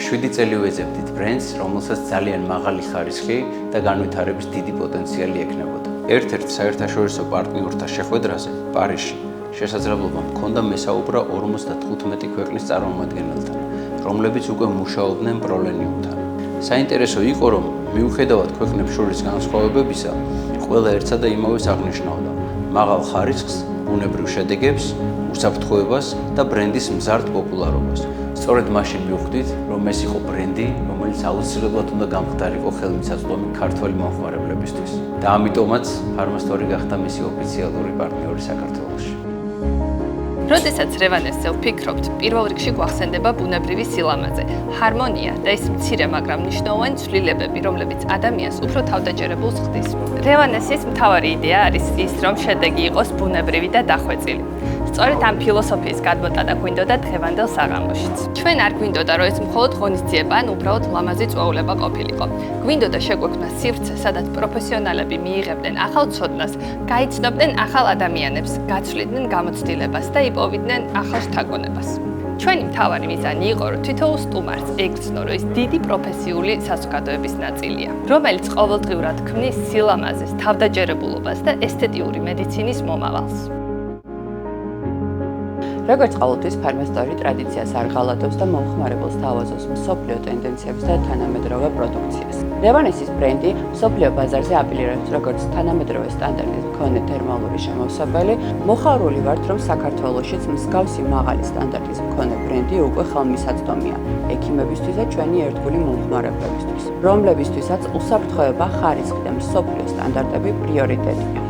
7 წელი ვეძებდით ბრენდს, რომელსაც ძალიან მაღალი ხარისხი და განვითარების დიდი პოტენციალი ექნებოდა. ერთ-ერთ საერთაშორისო პარტნიორთა შეხვედრაზე, პარიზში, შესაძლებლობა მქონდა მესაუბრა 55 ქვეყნის წარმომადგენელთან, რომლებიც უკვე მუშაობდნენ პროლენიუმთან. საინტერესო იყო, რომ მიუხედავად ქვეყნებს შორის განსხვავებებისა, ყველა ერთსა და იმავეს აღნიშნავდა: მაღალ ხარისხს, ბუნებრივ შედეგებს, უსაფრთხოებას და ბრენდის მზარდ პოპულარობას. სწორედ მაშინ მივხვდით, რომ ეს იყო ბრენდი, რომელიც აუცილებლად უნდა გამხდარიყო ხელმისაწვდომი ქართველი მომხმარებლებისთვის. და ამიტომაც ფარმასტორი გახდა მისი ოფიციალური პარტნიორი საქართველოში. როდესაც რევანესზე ვფიქრობთ, პირველ რიგში გვახსენდება ბუნებრივი სილამაზე, ჰარმონია და ის მცირე, მაგრამ მნიშვნელოვანი ცვლილებები, რომლებიც ადამიანს უფრო თავდაჯერებულს ხდის. რევანესის მთავარი იდეა არის ის, რომ შედეგი იყოს ბუნებრივი და დახვეწილი. სწორედ ამ ფილოსოფიის გადმოტანა გვინდოდა დღევანდელ საღამოშიც. ჩვენ არ გვინდოდა, რომ ეს მხოლოდ ღონისძიება ან უბრალოდ ლამაზი წვეულება ყოფილიყო. გვინდოდა შეგვექმნა სივრცე, სადაც პროფესიონალები მიიღებდნენ ახალ ცოდნას, გაიცნობდნენ ახალ ადამიანებს, გაცვლიდნენ გამოცდილებას და იპოვიდნენ ახალ შთაგონებას. ჩვენი მთავარი მიზანი იყო, რომ თითოეულ სტუმარს ეგრძნო, რომ ის დიდი პროფესიული საზოგადოების ნაწილია, რომელიც ყოველდღიურად ქმნის სილამაზეს, თავდაჯერებულობას და ესთეტიური მედიცინის მომავალს. როგორც ყოველთვის, ფარმასტორი ტრადიციას არ ღალატობს და მომხმარებელს თავაზობს მსოფლიო ტენდენციებს და თანამედროვე პროდუქციას. რევანესის ბრენდი მსოფლიო ბაზარზე აპილირებს როგორც თანამედროვე სტანდარტის მქონე თერმალური შემავსებელი. მოხარული ვართ, რომ საქართველოშიც მსგავსი მაღალი სტანდარტის მქონე ბრენდი უკვე ხელმისაწვდომია ექიმებისთვის და ჩვენი ერთგული მომხმარებლებისთვის, რომლებისთვისაც უსაფრთხოება, ხარისხი და მსოფლიო სტანდარტები პრიორიტეტია.